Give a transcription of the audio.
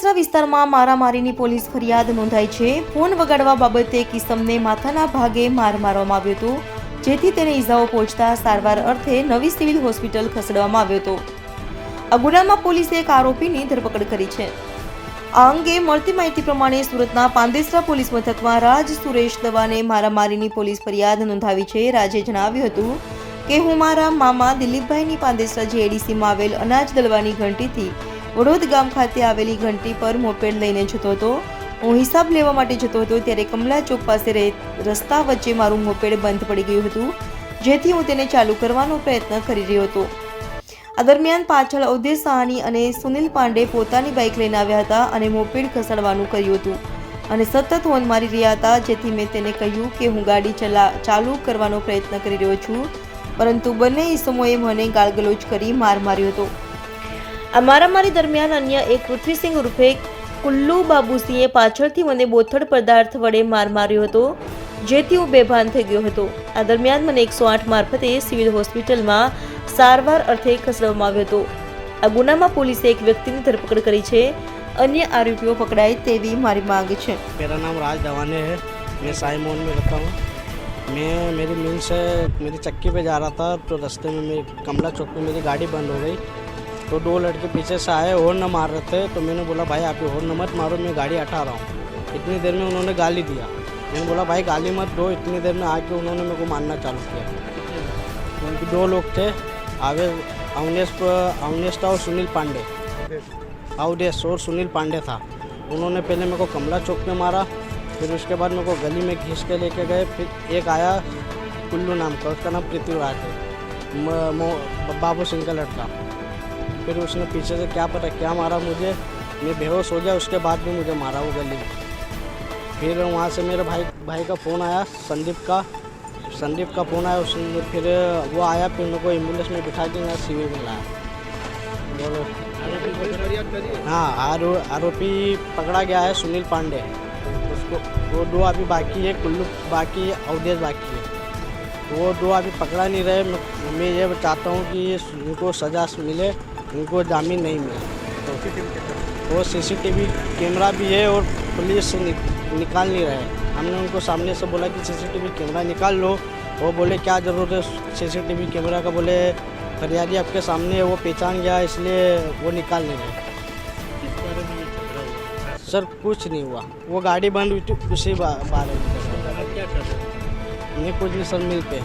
પાંદેસરા વિસ્તારમાં મારામારીની પોલીસ ફરિયાદ નોંધાઈ છે। ફોન વગાડવા બાબતે કિસમને માથાના ભાગે માર મારવામાં આવ્યો હતો, જેથી તેને ઈજાઓ પહોંચતા સારવાર અર્થે નવી સિવિલ હોસ્પિટલ ખસેડવામાં આવ્યો હતો। આ ગુનામાં પોલીસે એક આરોપીની ધરપકડ કરી છે। આ અંગે મળતી માહિતી પ્રમાણે સુરતના પાંદેસરા પોલીસ મથકમાં રાજ સુરેશ દવાને મારામારીની પોલીસ ફરિયાદ નોંધાવી છે। રાજે જણાવ્યું હતું કે હું મારા મામા દિલીપભાઈની પાંદેસરા જેડીસીમાં આવેલ અનાજ દળવાની ઘંટીથી વડોદ ગામ ખાતે આવેલી ઘંટી પર મોપેડ લઈને જતો હતો। હું હિસાબ લેવા માટે જતો હતો ત્યારે કમલા ચોક પાસે રસ્તા વચ્ચે મારું મોપેડ બંધ પડી ગયું હતું, જેથી હું તેને ચાલુ કરવાનો પ્રયત્ન કરી રહ્યો હતો। આ દરમિયાન પાછળ અવધેશ સાહાની અને સુનિલ પાંડે પોતાની બાઇક લઈને આવ્યા હતા અને મોપેડ ખસેડવાનું કર્યું હતું અને સતત હોર્ન મારી રહ્યા હતા, જેથી મેં તેને કહ્યું કે હું ગાડી ચાલુ કરવાનો પ્રયત્ન કરી રહ્યો છું, પરંતુ બંને ઈસમોએ મને ગાળગલોચ કરી માર માર્યો હતો। આ મારામારી દરમિયાન અન્ય એક પૃથ્વીસિંહ ઉર્ફે કુલ્લુ બાબુસિંહે પાછળથી મને બોથડ પદાર્થ વડે માર માર્યો હતો, જેથી હું બેભાન થઈ ગયો હતો। આ દરમિયાન મને 108 મારફતે સિવિલ હોસ્પિટલમાં સારવાર અર્થે ખસેડવામાં આવ્યો હતો। આ ગુનામાં પોલીસે એક વ્યક્તિની ધરપકડ કરી છે। अन्य आरोपियों पकड़ाए तेवी मारी मांग है। मेरा नाम राज दवाने है, मैं साई मोहन में रहता हूँ। मैं मेरी मिल से मेरी चक्की पे जा रहा था, तो रास्ते में मेरी कमला चौक पे मेरी गाड़ी बंद हो गई, तो दो लड़के पीछे से आए, हॉर्न न मार रहे थे। तो मैंने बोला भाई आप हॉर्न मत मारो, मैं गाड़ी हटा रहा हूँ। इतनी देर में उन्होंने गाली दिया। मैंने बोला भाई गाली मत दो। इतनी देर में आके उन्होंने मेरे को मारना चालू किया। उनके दो लोग थे, आगे अवनेश था और सुनील पांडे, अवधेश और सुनील पांडे था। उन्होंने पहले मेरे को कमला चौक में मारा, फिर उसके बाद मेरे को गली में घिस के लेके गए। फिर एक आया कुल्लू नाम का, उसका नाम पृथ्वीराज है, बाबू सिंह का लड़का। फिर उसने पीछे से क्या पता क्या मारा मुझे, मैं बेहोश हो गया। उसके बाद भी मुझे मारा वो गली में। फिर वहाँ से मेरे भाई का फ़ोन आया, संदीप का फ़ोन आया। उसने फिर वो आया, फिर मेरे को एम्बुलेंस में बिठा के यहाँ सिविल में लाया। हाँ, आरोपी पकड़ा गया है सुनील पांडे, उसको वो दो अभी बाकी है, कुल्लू बाकी है, अवधेश बाकी है। वो दो अभी पकड़ा नहीं रहे। मैं ये चाहता हूँ कि उनको सज़ा मिले, उनको जामीन नहीं मिले। वो सीसीटीवी कैमरा भी है और पुलिस निकाल नहीं रहे। हमने उनको सामने से बोला कि सीसीटीवी कैमरा निकाल लो। वो बोले क्या ज़रूरत है सीसीटीवी कैमरा का, बोले फरियादी आपके सामने है, वो पहचान गया इसलिए वो निकाल नहीं रहे। सर कुछ नहीं हुआ, वो गाड़ी बंद हुई थी, उसी बारे में। नहीं कुछ नहीं सर, मिल पे